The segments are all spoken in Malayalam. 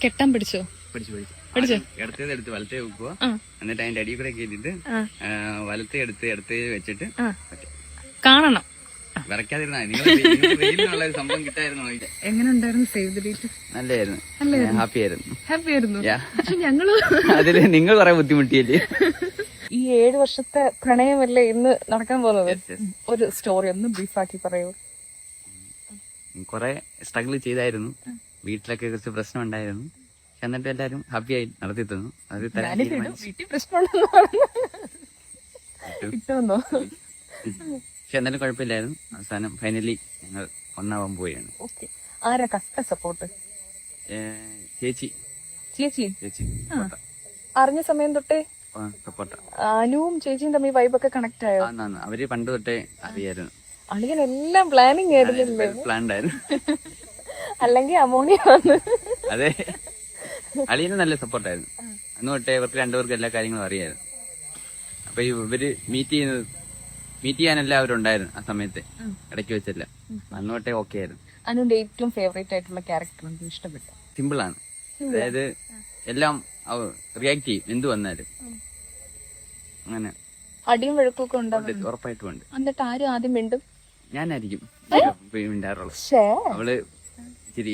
കെട്ടാൻ പിടിച്ചോ? പിടിച്ചു ഇടത്തേത് വലത്തേ വെക്കുക. എന്നിട്ട് അതിന്റെ അടിയിൽ കൂടെ കയറ്റിട്ട് വലത്തേ എടുത്ത് വെച്ചിട്ട് കാണണം. വിറയ്ക്കാതിരുന്ന നിങ്ങൾ സംഭവം കിട്ടായിരുന്നു. എങ്ങനെ ഉണ്ടായിരുന്നു സേവ് ദ ഡേറ്റ്? നല്ലായിരുന്നു, ഹാപ്പി ആയിരുന്നു. ഞങ്ങള് അതില് നിങ്ങൾ കുറെ ബുദ്ധിമുട്ടിയല്ലേ? ഈ 7 വർഷത്തെ പ്രണയമല്ലേ ഇന്ന് നടക്കാൻ പോകുന്നത്? ഒരു സ്റ്റോറി ഒന്ന് ബ്രീഫാക്കി പറയൂ. കൊറേ സ്ട്രഗിൾ ചെയ്തായിരുന്നു, വീട്ടിലൊക്കെ കുറച്ച് പ്രശ്നം ഉണ്ടായിരുന്നു. എന്നിട്ട് എല്ലാരും ഹാപ്പി ആയി നടത്തി തന്നു. അത് വീട്ടിൽ പ്രശ്നം പക്ഷെ എന്നാലും കുഴപ്പമില്ലായിരുന്നു. അവസാനം ഫൈനലി ഞങ്ങൾ ഒന്നാവാൻ പോവുകയാണ്. ആരാ കട്ട സപ്പോർട്ട്? ചേച്ചി അറിഞ്ഞ സമയം തൊട്ടേ സപ്പോർട്ടാ. അനുവും ചേച്ചിയും തമ്മിൽ വൈബൊക്കെ കണക്ട് ആയോ? അവര് പണ്ട് തൊട്ടേ അറിയായിരുന്നു. അളിയൻ എല്ലാം പ്ലാനിങ് ആയിരുന്നില്ലേ? പ്ലാൻഡ് ആയിരുന്നു. അല്ലെങ്കിൽ അമോണിയ വന്ന്. അതെ, അളിയന് നല്ല സപ്പോർട്ടായിരുന്നു. അന്ന് തൊട്ടേ ഇവർക്ക് രണ്ടുപേർക്കും എല്ലാ കാര്യങ്ങളും അറിയായിരുന്നു. അപ്പൊ ഇവര് മീറ്റ് ചെയ്യാൻ എല്ലാവരും ഉണ്ടായിരുന്നു ആ സമയത്ത്, ഇടയ്ക്ക് വെച്ചല്ല. അന്ന് തൊട്ടേ ഓക്കെ ആയിരുന്നു. അനുവിന്റെ ഏറ്റവും ഫേവറേറ്റ് ആയിട്ടുള്ള ക്യാരക്ടർ എനിക്ക് ഇഷ്ടപ്പെട്ടു. സിമ്പിൾ ആണ്, അതായത് എല്ലാം റിയാക്ട് ചെയ്യും എന്ത് വന്നാലും. അങ്ങനെ അടിയും വഴക്കൊക്കെ ഉണ്ടാവും ഉറപ്പായിട്ടും ഉണ്ട്. എന്നിട്ട് ആരും ആദ്യം മിണ്ടും? ഞാനായിരിക്കും മിണ്ടാറുള്ളത്. അവള് ഇച്ചിരി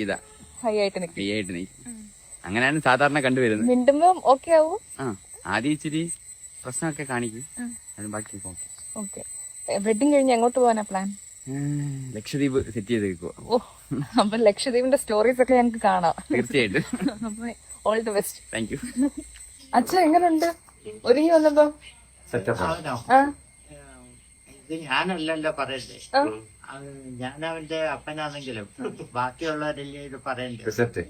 ഹൈ ആയിട്ട് നിൽക്കും. അങ്ങനെയാണ് സാധാരണ കണ്ടുവരുന്നത്. മിണ്ടുമ്പോ ഓക്കെ ആവും. ആദ്യം ഇച്ചിരി പ്രശ്നമൊക്കെ കാണിക്കും, അത് ബാക്കി ഓക്കെ. വെഡിങ് കഴിഞ്ഞ് എങ്ങോട്ട് പോകാനാ പ്ലാൻ? ലക്ഷദ്വീപ് സെറ്റ് ചെയ്ത് വെക്കുവോ? അപ്പൊ ലക്ഷദ്വീപിന്റെ സ്റ്റോറീസ് ഒക്കെ ഞങ്ങൾക്ക് കാണാം. തീർച്ചയായിട്ടും. അപ്പൊ all the best. Thank you. അച്ഛൻ എങ്ങനെയുണ്ട് ഒരുങ്ങി വന്നപ്പോ? ഇത് ഞാനല്ലല്ലോ പറയണ്ടേ, ഞാൻ അവന്റെ അപ്പനാണെങ്കിലും ബാക്കിയുള്ളവരല്ലേ ഇത് പറയണ്ടേ.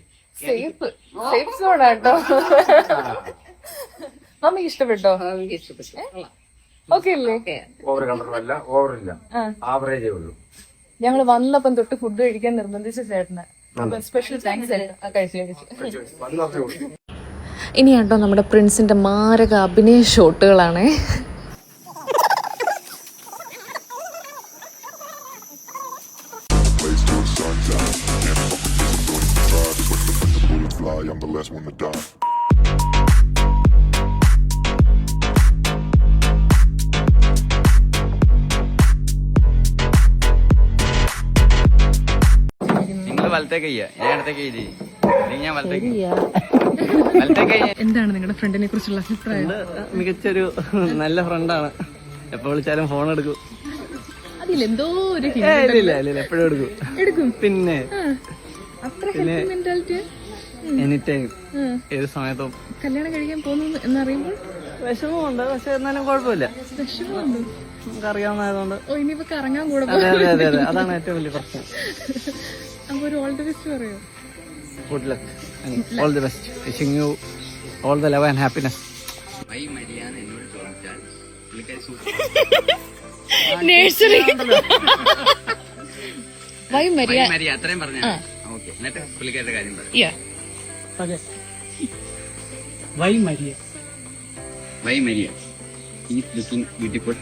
സേഫ് സോണാട്ടോ. മമ്മിക്ക് ഇഷ്ടപ്പെട്ടോ? ഓക്കെ അല്ലേ? ഞങ്ങള് വന്നപ്പം തൊട്ട് ഫുഡ് കഴിക്കാൻ നിർബന്ധിച്ച ചേട്ടന് സ്പെഷ്യൽ താങ്ക്സ്. കഴിച്ചു. ഇനി കേട്ടോ നമ്മുടെ പ്രിൻസിന്റെ മാരക അഭിനയ ഷോട്ടുകളാണ്. I'm the last one to die. നിങ്ങൾ വലത്തേക്ക് ഞാൻ ഇടത്തേക്ക് ഞാൻ വലത്തേക്ക്. എന്താണ് നിങ്ങളുടെ ഫ്രണ്ടിനെ കുറിച്ചുള്ള അഭിപ്രായം? മികച്ചൊരു നല്ല ഫ്രണ്ടാണ്. എപ്പോ വിളിച്ചാലും ഫോൺ എടുക്കും. അതിലെന്തോ ഒരു ഇല്ല എപ്പോഴും എടുക്കും. പിന്നെ എനി ടൈം ഏത് സമയത്തും. കല്യാണം കഴിക്കാൻ പോകുന്നു എന്നറിയുമ്പോൾ വിഷമമുണ്ട്, പക്ഷെ എന്നാലും കുഴപ്പമില്ല. വിഷമമുണ്ട്, നമുക്ക് അറിയാവുന്നതുകൊണ്ട്. ഇനിയിപ്പോ കറങ്ങാൻ കൂടെ. അതെ അതാണ് ഏറ്റവും വലിയ പ്രശ്നം. അപ്പൊ ഒരു ഓൾ ദി ബെസ്റ്റ് പറയോ? Good luck, all the best, wishing you all the love and happiness. എന്നോട് ചോദിച്ചാൽ നഴ്സറി അത്രയും പറഞ്ഞ ഓക്കെ. എന്നിട്ട് പുള്ളിക്കാരുടെ കാര്യം പറയാം. Why Maria is looking beautiful.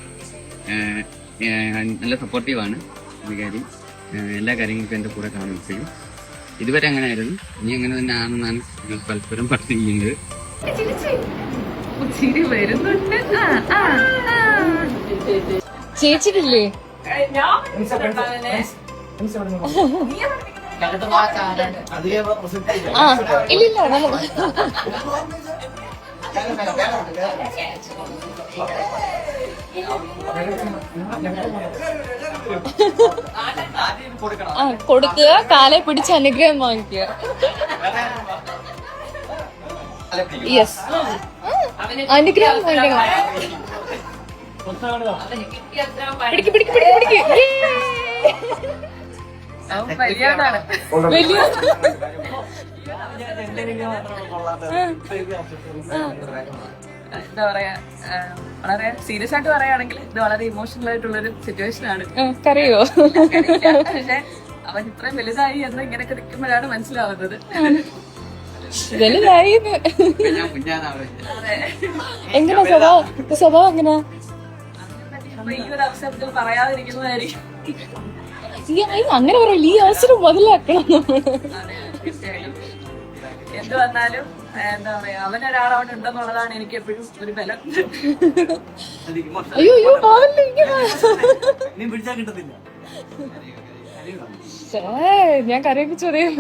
നല്ല സപ്പോർട്ടീവ് ആണ് പുള്ളിക്കാരി. എല്ലാ കാര്യങ്ങൾക്കും എന്റെ കൂടെ കാണും ഇപ്പോഴും. ഇതുവരെ അങ്ങനെ ആയിരുന്നു, ഇനി അങ്ങനെ തന്നെ ആണെന്നാണ് ഞങ്ങൾ പലപ്പോഴും പറഞ്ഞിരിക്കുന്നത്. ചേച്ചിക്കില്ലേ? ഇല്ലില്ല, കൊടുക്കുക, കാലെ പിടിച്ച് അനുഗ്രഹം വാങ്ങിക്കുക. യെസ്, അനുഗ്രഹം വാങ്ങിക്കണം. പിടിക്ക്. വലിയ എന്താ പറയാ, വളരെ സീരിയസ് ആയിട്ട് പറയുകയാണെങ്കിൽ ഇത് വളരെ ഇമോഷണൽ ആയിട്ടുള്ളൊരു സിറ്റുവേഷൻ ആണ്. കരയോ? പക്ഷെ അവൻ ഇത്രയും വലുതായി എന്ന് ഇങ്ങനെയൊക്കെ നിൽക്കുമ്പോഴാണ് മനസ്സിലാവുന്നത്. വലുതായി എങ്ങനെ സ്വഭാവം എങ്ങനെയാ? ഈ ഒരു അവസരത്തിൽ പറയാതിരിക്കുന്നതായിരിക്കും. അങ്ങനെ പറയില്ല, ഈ അവസരം മുതലാക്കണം. എന്ത് വന്നാലും എന്താ പറയാ അവനൊരാളവിടെ ഉണ്ടെന്നുള്ളതാണ് എനിക്ക് എപ്പോഴും ഒരു ബലം. അയ്യോ അയ്യോ പോവല്ലേ ഇങ്ങനെ. ഞാൻ കരയിപ്പിച്ചു പറയാം.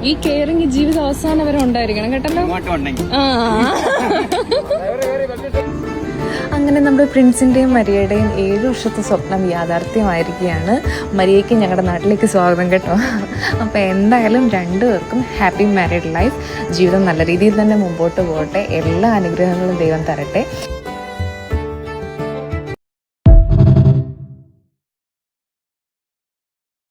ഈ കെയറിങ് ജീവിതം അവസാനം വരെ ഉണ്ടായിരിക്കണം കേട്ടല്ലോ. അങ്ങനെ നമ്മുടെ പ്രിൻസിന്റെയും മരിയയുടെയും 7 വർഷത്തെ സ്വപ്നം യാഥാർത്ഥ്യമായിരിക്കുകയാണ്. മരിയയ്ക്ക് ഞങ്ങളുടെ നാട്ടിലേക്ക് സ്വാഗതം കേട്ടോ. അപ്പോൾ എന്തായാലും രണ്ടുപേർക്കും ഹാപ്പി മാരീഡ് ലൈഫ്. ജീവിതം നല്ല രീതിയിൽ തന്നെ മുമ്പോട്ട് പോകട്ടെ. എല്ലാ അനുഗ്രഹങ്ങളും ദൈവം തരട്ടെ.